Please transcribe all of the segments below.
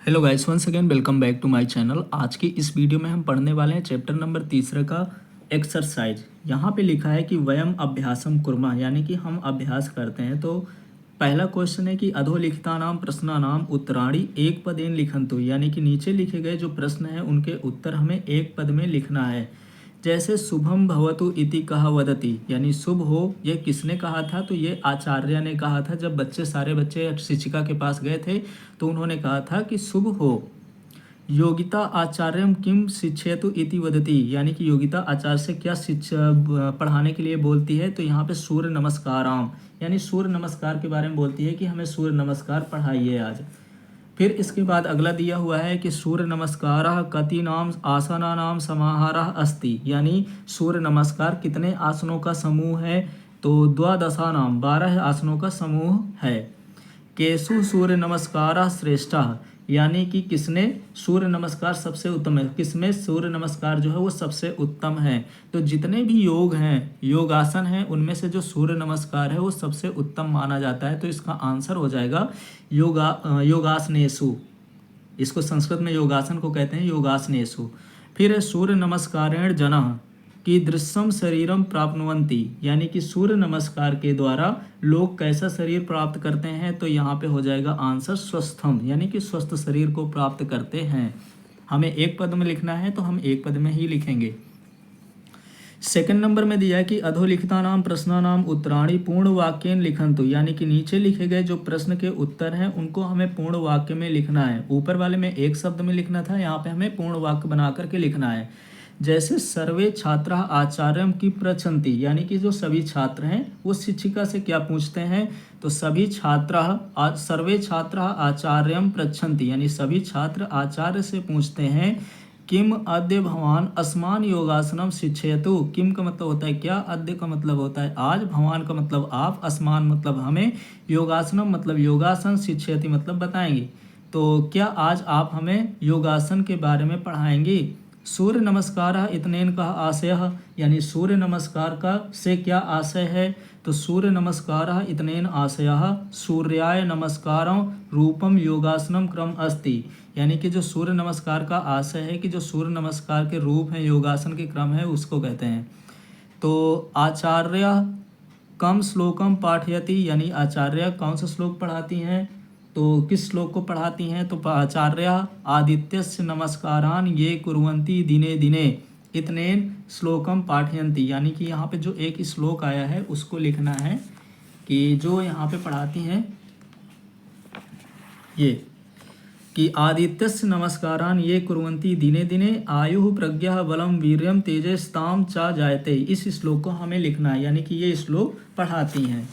Hello guys, once again welcome back to my channel. आज की इस वीडियो में हम पढ़ने वाले हैं चैप्टर नंबर 3 का एक्सरसाइज। यहाँ पे लिखा है कि वयम अभ्यासम कुर्मः, यानी कि हम अभ्यास करते हैं। तो पहला क्वेश्चन है कि अधोलिखितानां प्रश्नानाम उत्तराणि एक पदेन लिखन्तु, यानी कि नीचे लिखे गए जो प्रश्न हैं उनके उत्तर हमें एक पद में लिखना है। जैसे शुभम भवतु इति कहा वदति, यानी शुभ हो ये किसने कहा था? तो ये आचार्य ने कहा था। जब सारे बच्चे शिक्षिका के पास गए थे तो उन्होंने कहा था कि शुभ हो। योगिता आचार्यम किम शिक्षयतु इति वदति, यानी कि योगिता आचार्य से क्या शिक्षा पढ़ाने के लिए बोलती है? तो यहाँ पे सूर्य नमस्काराम, यानी सूर्य नमस्कार के बारे में बोलती है कि हमें सूर्य नमस्कार पढ़ाइए आज। फिर इसके बाद अगला दिया हुआ है कि सूर्य नमस्कारः कति नाम आसनानाम समाहारः अस्ति, यानी सूर्य नमस्कार कितने आसनों का समूह है? तो द्वादशानाम 12 आसनों का समूह है। केशु सूर्य नमस्कारः श्रेष्ठः, यानी कि किसने सूर्य नमस्कार सबसे उत्तम है? किसमें सूर्य नमस्कार जो है वो सबसे उत्तम है? तो जितने भी योग हैं, योगासन हैं, उनमें से जो सूर्य नमस्कार है वो सबसे उत्तम माना जाता है। तो इसका आंसर हो जाएगा योगासनेषु। इसको संस्कृत में योगासन को कहते हैं योगासनेषु। फिर है सूर्य नमस्कारेण जनः कीदृशं शरीरम प्राप्नुवन्ति, यानी कि सूर्य नमस्कार के द्वारा लोग कैसा शरीर प्राप्त करते हैं? तो यहाँ पे हो जाएगा आंसर स्वस्थम, यानी कि स्वस्थ शरीर को प्राप्त करते हैं। हमें एक पद में लिखना है तो हम एक पद में ही लिखेंगे। सेकंड नंबर में दिया है कि अधोलिखितानां प्रश्नानां उत्तराणि पूर्ण वाक्येन लिखन्तु, यानी कि नीचे लिखे गए जो प्रश्न के उत्तर हैं उनको हमें पूर्ण वाक्य में लिखना है। ऊपर वाले में एक शब्द में लिखना था, यहाँ पे हमें पूर्ण वाक्य बना करके लिखना है। जैसे सर्वे छात्रा आचार्यम की पृच्छन्ति, यानी कि जो सभी छात्र हैं वो शिक्षिका से क्या पूछते हैं? तो सर्वे छात्रा आचार्यम पृच्छन्ति, यानी सभी छात्र आचार्य से पूछते हैं किम अद्य भवान अस्मान योगासनम शिक्षयतु। किम का मतलब होता है क्या, अद्य का मतलब होता है आज, भवान का मतलब आप, अस्मान मतलब हमें, योगासनम मतलब योगासन, शिक्षयति मतलब बताएंगे। तो क्या आज आप हमें योगासन के बारे में पढ़ाएंगे? सूर्य नमस्कार इतनेन का आशय, यानी सूर्य नमस्कार का से क्या आशय है? तो सूर्य नमस्कार इतनेन आशय सूर्याय नमस्कारं रूपम योगासनम क्रम अस्ति, यानी कि जो सूर्य नमस्कार का आशय है कि जो सूर्य नमस्कार के रूप हैं, योगासन के क्रम है, उसको कहते हैं। तो आचार्य कम श्लोकम पाठयति, यानी आचार्य कौन सा श्लोक पढ़ाती हैं? तो किस श्लोक को पढ़ाती हैं? तो आचार्य आदित्यस्य नमस्कारान ये कुर्वन्ति दिने दिने इतनेन श्लोकम पाठयन्ति, यानी कि यहाँ पे जो एक श्लोक आया है उसको लिखना है कि जो यहाँ पे पढ़ाती हैं ये कि आदित्यस्य नमस्कारान ये कुर्वन्ति दिने दिने आयुः प्रज्ञा बलम वीर्यम तेजस्ताम चा जायते। इस श्लोक को हमें लिखना है, यानी कि ये श्लोक पढ़ाती हैं।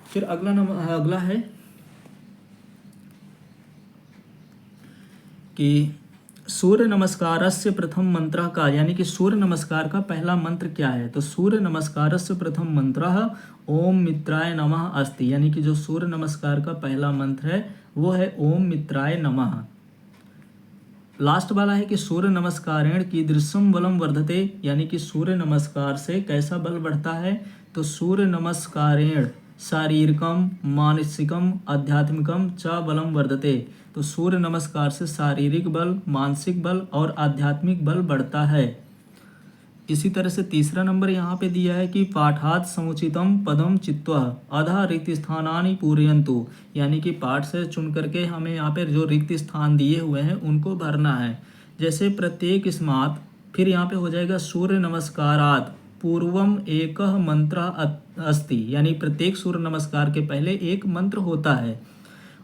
फिर अगला है कि सूर्य नमस्कारस्य प्रथम मंत्र का, यानी कि सूर्य नमस्कार का पहला मंत्र क्या है? तो सूर्य नमस्कारस्य प्रथम मंत्रः ओम मित्राय नमः अस्ति, यानी कि जो सूर्य नमस्कार का पहला मंत्र है वो है ओम मित्राय नमः। लास्ट वाला है कि सूर्य नमस्कारेण कीदृशं बलम वर्धते, यानी कि सूर्य नमस्कार से कैसा बल बढ़ता है? तो सूर्य नमस्कारेण शारीरिकम मानसिकम आध्यात्मिकम च बलम वर्धते, तो सूर्य नमस्कार से शारीरिक बल, मानसिक बल और आध्यात्मिक बल बढ़ता है। इसी तरह से तीसरा नंबर यहाँ पे दिया है कि पाठात् समुचितम पदम चित्वा अधा रिक्त स्थानानि पूरयन्तु, यानी कि पाठ से चुन करके हमें यहाँ पे जो रिक्त स्थान दिए हुए हैं उनको भरना है। जैसे प्रत्येक स्मात्, फिर यहाँ पे हो जाएगा सूर्य नमस्कारात् पूर्वम एक मंत्र अस्ति, यानी प्रत्येक सूर्य नमस्कार के पहले एक मंत्र होता है।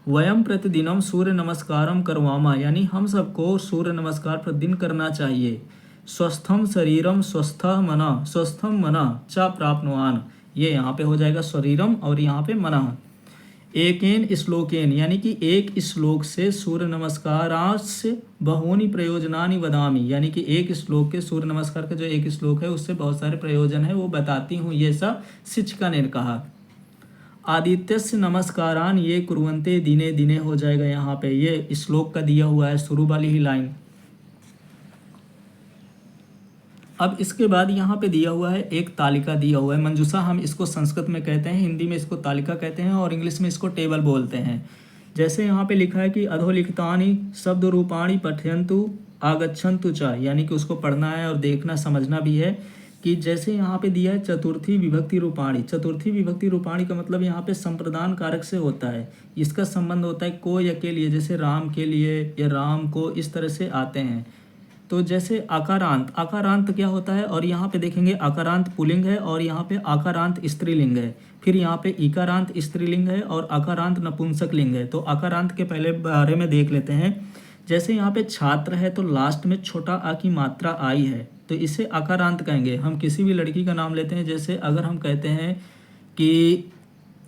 वयम प्रतिदिनम सूर्य नमस्कारम करवामा, यानी हम सबको सूर्य नमस्कार प्रतिदिन करना चाहिए। स्वस्थम शरीरम स्वस्थम मना च प्राप्नुवान, ये यहाँ पे हो जाएगा शरीरम और यहाँ पे मना। एकेन श्लोकेन, यानी कि एक श्लोक से सूर्य नमस्कारास्य बहूनि प्रयोजनानि वदामि, यानी कि एक श्लोक के सूर्य नमस्कार का जो एक श्लोक है उससे बहुत सारे प्रयोजन है वो बताती हूँ, ये सब शिक्षिका ने कहा। आदित्यस्य नमस्कारान ये कुर्वन्ते दिने दिने हो जाएगा यहाँ पे, ये श्लोक का दिया हुआ है शुरू वाली ही लाइन। अब इसके बाद यहाँ पे दिया हुआ है एक तालिका दिया हुआ है, मंजूषा हम इसको संस्कृत में कहते हैं, हिंदी में इसको तालिका कहते हैं और इंग्लिश में इसको टेबल बोलते हैं। जैसे यहाँ पे लिखा है कि अधोलिखितानि शब्द रूपाणि पठयन्तु आगच्छन्तु च, यानी कि उसको पढ़ना है और देखना समझना भी है। कि जैसे यहाँ पे दिया है चतुर्थी विभक्ति रूपाणी, चतुर्थी विभक्ति रूपाणी का मतलब यहाँ पे संप्रदान कारक से होता है। इसका संबंध होता है को या के लिए, जैसे राम के लिए या राम को, इस तरह से आते हैं। तो जैसे आकारांत, आकारांत क्या होता है, और यहाँ पे देखेंगे आकारांत पुल्लिंग है और यहाँ पे आकारांत स्त्रीलिंग है। फिर यहाँ पे इकारांत स्त्रीलिंग है और आकारांत नपुंसक लिंग है। तो आकारांत के पहले बारे में देख लेते हैं। जैसे यहाँ पे छात्र है तो लास्ट में छोटा आ की मात्रा आई है, तो इसे आकारांत कहेंगे। हम किसी भी लड़की का नाम लेते हैं, जैसे अगर हम कहते हैं कि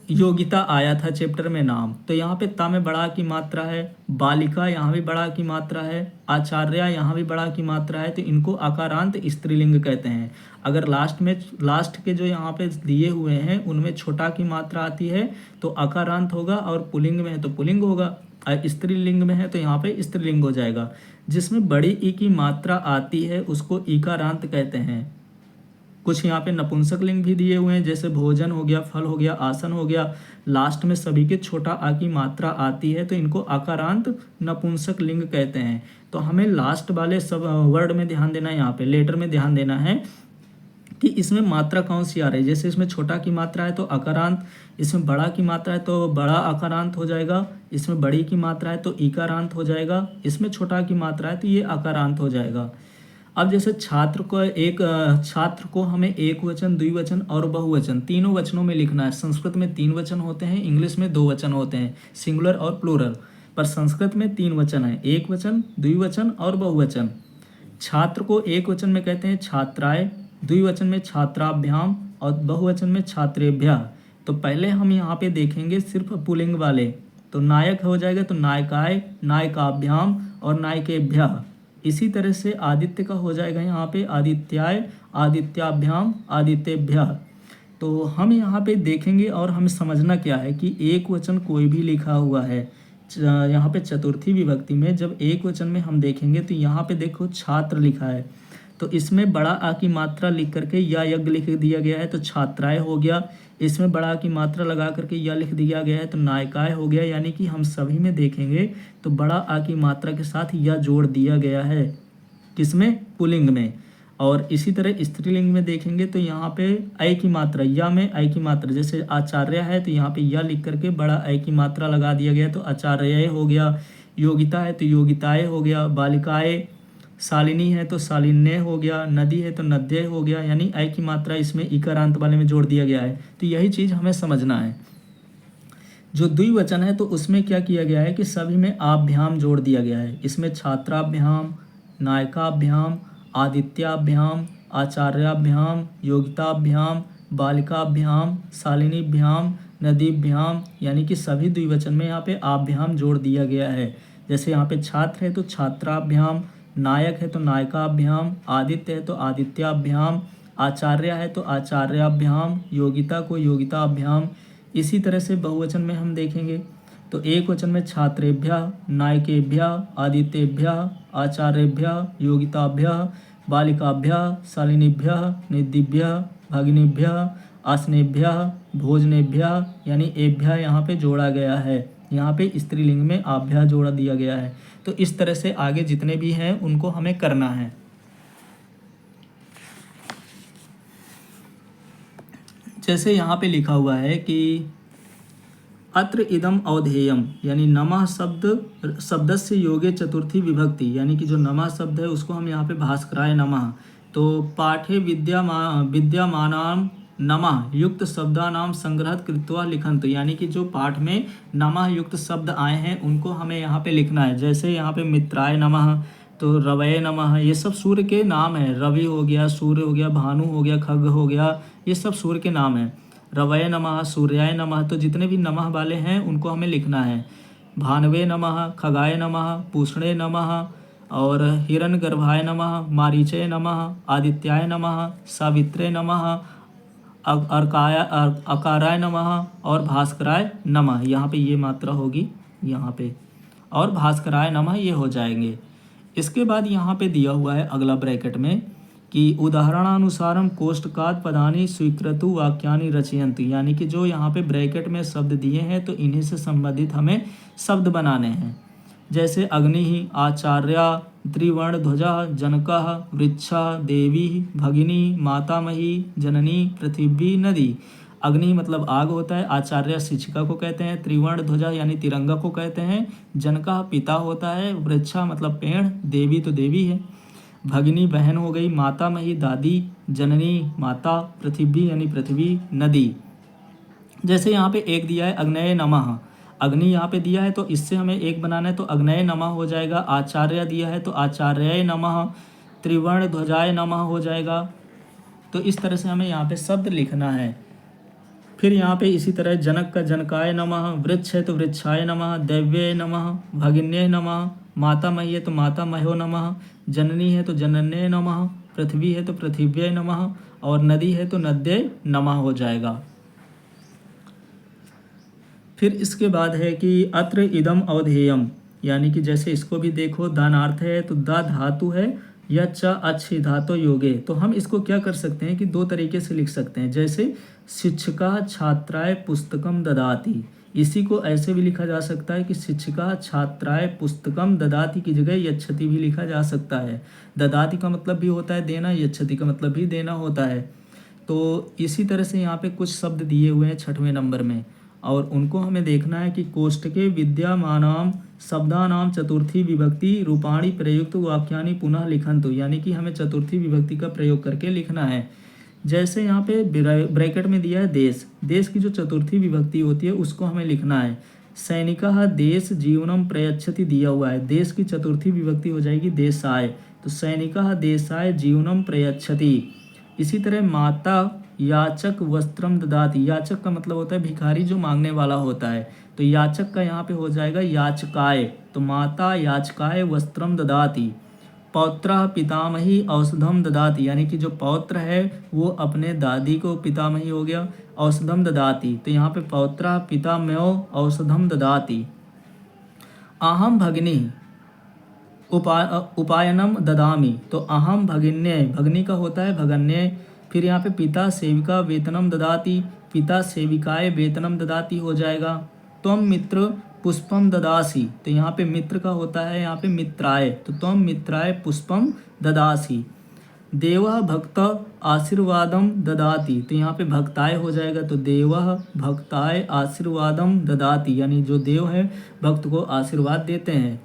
योगिता आया था चैप्टर में नाम, तो यहाँ पे ता में बड़ा की मात्रा है, बालिका यहाँ भी बड़ा की मात्रा है, आचार्य यहाँ भी बड़ा की मात्रा है, तो इनको आकारांत स्त्रीलिंग कहते हैं। अगर लास्ट के जो यहाँ पे दिए हुए हैं उनमें छोटा की मात्रा आती है तो आकारांत होगा, और पुल्लिंग में है तो पुल्लिंग होगा, स्त्रीलिंग में है तो यहाँ पे स्त्रीलिंग हो जाएगा। जिसमें बड़ी ई की मात्रा आती है उसको ईकारांत कहते हैं। कुछ यहाँ पे नपुंसक लिंग भी दिए हुए हैं, जैसे भोजन हो गया, फल हो गया, आसन हो गया, लास्ट में सभी के छोटा आ की मात्रा आती है तो इनको आकारांत नपुंसक लिंग कहते हैं। तो हमें लास्ट वाले सब वर्ड में ध्यान देना है, यहाँ पे लेटर में ध्यान देना है कि इसमें मात्रा कौन सी आ रही है। जैसे इसमें छोटा की मात्रा है तो आकारांत, इसमें बड़ा की मात्रा है तो बड़ा आकारांत हो जाएगा, इसमें बड़ी की मात्रा है तो ईकारांत हो जाएगा, इसमें छोटा की मात्रा है तो ये आकारांत हो जाएगा। अब जैसे छात्र को हमें एक वचन, द्विवचन और बहुवचन तीनों वचनों में लिखना है। संस्कृत में 3 वचन होते हैं, इंग्लिश में 2 वचन होते हैं, सिंगुलर और प्लूरल, पर संस्कृत में 3 वचन है, एक वचन, द्विवचन और बहुवचन। छात्र को एक वचन में कहते हैं छात्राय, द्विवचन में छात्राभ्याम और बहुवचन में छात्रेभ्यः। तो पहले हम यहाँ पे देखेंगे सिर्फ पुल्लिंग वाले, तो नायक हो जाएगा तो नायकाय, नायकाभ्याम और नायकेभ्यः। इसी तरह से आदित्य का हो जाएगा यहाँ पे आदित्याय, आदित्याभ्याम, आदित्यभ्यः। तो हम यहाँ पे देखेंगे और हमें समझना क्या है कि एक वचन कोई भी लिखा हुआ है यहाँ पे चतुर्थी विभक्ति में, जब एक वचन में हम देखेंगे तो यहाँ पे देखो छात्र लिखा है तो इसमें बड़ा आ की मात्रा लिख करके या यज्ञ लिख दिया गया है तो छात्राएं हो गया, इसमें बड़ा की मात्रा लगा करके या लिख दिया गया है तो नायिकाएं हो गया। यानी कि हम सभी में देखेंगे तो बड़ा आ की मात्रा के साथ या जोड़ दिया गया है, किसमें, पुल्लिंग में। और इसी तरह स्त्रीलिंग में देखेंगे तो यहाँ पे ऐ की मात्रा, या में ऐ की मात्रा, जैसे आचार्य है तो यहाँ पे या लिख करके बड़ा ऐ की मात्रा लगा दिया गया तो आचार्य हो गया, योगिता है तो योगिताएं हो गया, बालिकाएं, शालिनी है तो शालिन्य हो गया, नदी है तो नद्य हो गया, यानी ऐ की मात्रा इसमें इकारांत वाले में जोड़ दिया गया है। तो यही चीज़ हमें समझना है। जो द्विवचन है तो उसमें क्या किया गया है कि सभी में आभ्याम जोड़ दिया गया है। इसमें छात्राभ्याम, नायकाभ्याम, आदित्याभ्याम, आचार्याभ्याम, योगिताभ्याम, बालिकाभ्याम, शालिनीभ्याम, नदीभ्याम, यानी कि सभी द्विवचन में यहाँ पे आभ्याम जोड़ दिया गया है। जैसे यहाँ पे छात्र है तो छात्राभ्याम, नायक है तो नायकाभ्याम, आदित्य है तो आदित्याभ्याम, आचार्य है तो आचार्याभ्याम, योगिता को योगिताभ्याम। इसी तरह से बहुवचन में हम देखेंगे तो एक वचन में छात्रेभ्यः, नायकेभ्यः, आदित्येभ्यः, आचार्येभ्यः, योगिताभ्यः, बालिकाभ्यः, शालिनीभ्यः, निधिभ्यः, भगिनीभ्यः, आसनेभ्यः, भोजनेभ्यः, यानी एभ्यः यहाँ पे जोड़ा गया है। यहाँ पे स्त्रीलिंग में आभ्यः जोड़ा दिया गया है। तो इस तरह से आगे जितने भी हैं उनको हमें करना है। जैसे यहाँ पे लिखा हुआ है कि अत्र इदम अवधेयम, यानी नमः शब्दस्य योगे चतुर्थी विभक्ति, यानी कि जो नमः शब्द है उसको हम यहाँ पे भास्कराय नमः। तो पाठे विद्यमानां नमः युक्त शब्दानाम संग्रहत कृत्वा लिखंत, यानी कि जो पाठ में नमः युक्त शब्द आए हैं उनको हमें यहाँ पे लिखना है। जैसे यहाँ पे मित्राय नमः, तो रवये नमः, ये सब सूर्य के नाम है। रवि हो गया, सूर्य हो गया, भानु हो गया, खग हो गया, ये सब सूर्य के नाम है। रवये नमः, सूर्याय नमः, तो जितने भी नमः वाले हैं उनको हमें लिखना है। भानवे नमः, खगाय नमः, पूषणे नमः, और हिरण्यगर्भाय नमः, मारीचे नमः, आदित्याय नमः, सावित्रे नमः, अकाराय नमः और भास्कराय नमः। यहाँ पे ये मात्रा होगी यहाँ पे, और भास्कराय नमः ये हो जाएंगे। इसके बाद यहाँ पे दिया हुआ है अगला ब्रैकेट में कि उदाहरणानुसारम कोष्टकात् पदानि स्वीकृतु वाक्यानि रचयन्तु, यानी कि जो यहाँ पे ब्रैकेट में शब्द दिए हैं तो इन्हीं से संबंधित हमें शब्द बनाने हैं। जैसे अग्नि, आचार्या, त्रिवर्णध्वजा, जनकः, वृक्षा, देवी, भगिनी, मातामही, जननी, पृथ्वी, नदी। अग्नि मतलब आग होता है, आचार्य शिक्षिका को कहते हैं, त्रिवर्ण यानी तिरंगा को कहते हैं, जनकः पिता होता है, वृक्षा मतलब पेड़, देवी तो देवी है, भगिनी बहन हो गई, मातामही दादी, जननी माता, पृथ्वी यानी पृथ्वी, नदी। जैसे यहाँ पे एक दिया है अग्नये नमः, अग्नि यहाँ पे दिया है तो इससे हमें एक बनाना है तो अग्नये नमः हो जाएगा। आचार्य दिया है तो आचार्याय नमः, त्रिवर्ण ध्वजाय नमः हो जाएगा। तो इस तरह से हमें यहाँ पे शब्द लिखना है। फिर यहाँ पे इसी तरह जनक का जनकाय नमः, वृक्ष है तो वृक्षाय नमः, दैव्ये नमः, भगिन्ये नमः, मातामही है तो मातामह्यो नमः, जननी है तो जनन्ये नमः, पृथ्वी है तो पृथिव्ये नमः और नदी है तो नद्ये नमः हो जाएगा। फिर इसके बाद है कि अत्र इदम अवधेयम, यानी कि जैसे इसको भी देखो दानार्थ है तो दा धातु है या च अच्छी धातु योगे, तो हम इसको क्या कर सकते हैं कि दो तरीके से लिख सकते हैं। जैसे शिक्षिका छात्राय पुस्तकम ददाति, इसी को ऐसे भी लिखा जा सकता है कि शिक्षिका छात्राय पुस्तकम ददाति की जगह यच्छति भी लिखा जा सकता है। ददाति का मतलब भी होता है देना, यच्छति का मतलब भी देना होता है। तो इसी तरह से यहाँ पे कुछ शब्द दिए हुए हैं 6वें नंबर में और उनको हमें देखना है कि कोष्टके विद्यमानाम शब्दानाम चतुर्थी विभक्ति रूपाणी प्रयुक्त वाक्यानि पुनः लिखन्तु, यानी कि हमें चतुर्थी विभक्ति का प्रयोग करके लिखना है। जैसे यहाँ पे ब्रैकेट में दिया है देश, देश की जो चतुर्थी विभक्ति होती है उसको हमें लिखना है। सैनिकः देश जीवनम प्रयच्छति दिया हुआ है, देश की चतुर्थी विभक्ति हो जाएगी देशाय, तो सैनिकः देशाय जीवनम प्रयच्छति। इसी तरह माता याचक वस्त्रम ददाति, याचक का मतलब होता है भिखारी जो मांगने वाला होता है, तो याचक का यहाँ पे हो जाएगा याचकाय, तो माता याचकाय वस्त्रम ददाति। पौत्रः पितामही औषधम ददाति, यानी कि जो पौत्र है वो अपने दादी को, पितामही हो गया, औषधम ददाति, तो यहाँ पे पौत्रः पितामहो औषधम ददाति। अहम भगिनी उपायनम ददामि, तो अहम भगिन्ये, भगनी का होता है भगन्ये। फिर यहाँ पे पिता सेविका वेतनम ददाति, पिता सेविकाय वेतनम ददाति हो जाएगा। त्वम मित्र पुष्पम ददासी, तो यहाँ पे मित्र का होता है यहाँ पे मित्राय, तो त्वम मित्राय पुष्पम ददासी। देवः भक्त आशीर्वादम ददाति, तो यहाँ पे भक्ताय हो जाएगा, तो देवः भक्ताय आशीर्वादम ददाति, यानी जो देव है भक्त को आशीर्वाद देते हैं।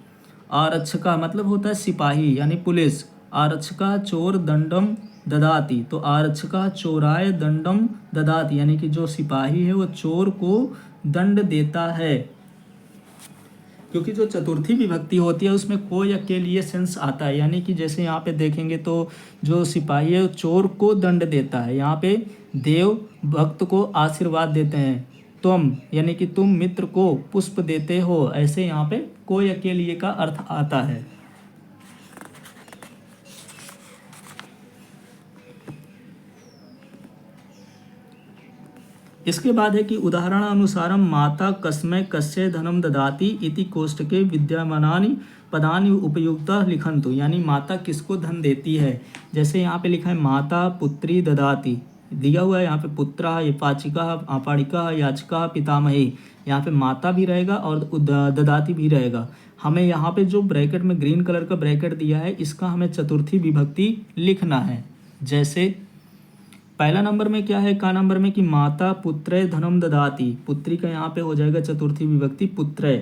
आरक्षका मतलब होता है सिपाही यानी पुलिस, आरक्षका चोर दंडम ददाति, तो आरक्षका चोराय दंडम ददाति, यानी कि जो सिपाही है वो चोर को दंड देता है। क्योंकि जो चतुर्थी विभक्ति होती है उसमें को या के लिए सेंस आता है, यानी कि जैसे यहाँ पे देखेंगे तो जो सिपाही है चोर को दंड देता है, यहाँ पे देव भक्त को आशीर्वाद देते हैं। तुम यानी कि तुम मित्र को पुष्प देते हो, ऐसे यहाँ पे को या के लिए का अर्थ आता है। इसके बाद है कि उदाहरणानुसारम माता कस्मै कस्य धनम ददाति इति कोष्टके विद्यमानानि पदानि उपयुक्तः लिखन्तु, यानी माता किसको धन देती है। जैसे यहाँ पे लिखा है माता पुत्री ददाति, दिया हुआ है यहाँ पे पुत्र, ये पाचिका, आपाड़िका, याचिका, पितामही, यहाँ पे माता भी रहेगा और ददाति भी रहेगा। हमें यहाँ पे जो ब्रैकेट में ग्रीन कलर का ब्रैकेट दिया है इसका हमें चतुर्थी विभक्ति लिखना है। जैसे पहला नंबर में क्या है, का नंबर में कि माता पुत्रे धनम ददाति, पुत्री का यहाँ पे हो जाएगा चतुर्थी विभक्ति पुत्रे।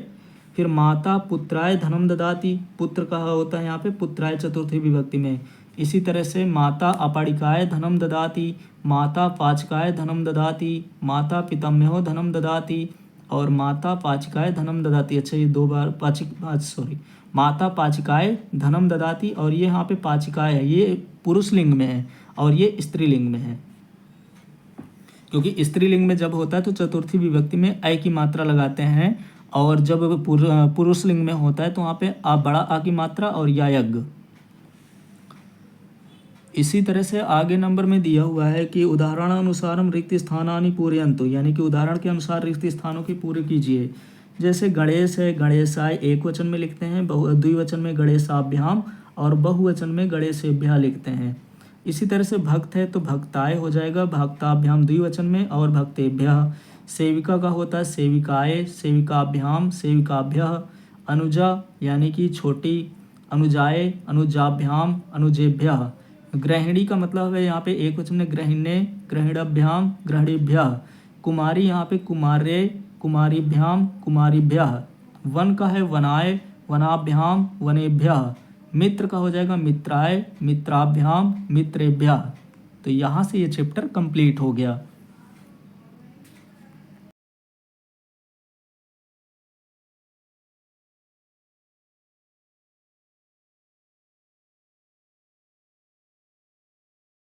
फिर माता पुत्राय धनम ददाति, पुत्र का होता है यहाँ पे पुत्राय चतुर्थी विभक्ति में। इसी तरह से माता अपाड़िकाय धनम ददाति, माता पाचकाय धनम ददाति, माता पितामहो धनम ददाति और माता पाचिकाय धनम ददाति। अच्छा ये दो बार माता पाचिकाय धनम ददाति और ये यहाँ पे पाचिकाय है, ये पुरुष लिंग में है और ये स्त्रीलिंग में है, क्योंकि स्त्रीलिंग में जब होता है तो चतुर्थी विभक्ति में अ की मात्रा लगाते हैं और जब पुरुष लिंग में होता है तो वहाँ पे बड़ा आ की मात्रा और या यज्ञ। इसी तरह से आगे नंबर में दिया हुआ है कि उदाहरणानुसारम रिक्त स्थानानि पूरयन्तु, यानी कि उदाहरण के अनुसार रिक्त स्थानों की पूरे कीजिए। जैसे गणेश है, गणेशाय एक वचन में लिखते हैं, द्विवचन में गणेशाभ्याम और बहुवचन में गणेशेभ्यः लिखते हैं। इसी तरह से भक्त है तो भक्ताय हो जाएगा, भक्ताभ्याम द्विवचन में, और भक्तेभ्यः। सेविका का होता है सेविकाय, सेविकाभ्याम, सेविकाभ्यः। अनुजा यानी कि छोटी, अनुजाए, अनुजाभ्याम, अनुजेभ्यः। गृहिणी का मतलब है यहाँ पे एक वचन में गृहिणे, गृहिणभ्याम, गृहिणीभ्यः। कुमारी यहाँ पे कुमार्ये, कुमारीभ्याम, कुमारीभ्यः। वन का है वनाय, वनाभ्याम, वनेभ्यः। मित्र का हो जाएगा मित्राय, मित्राभ्याम, मित्रेभ्यः। तो यहाँ से ये चैप्टर कंप्लीट हो गया।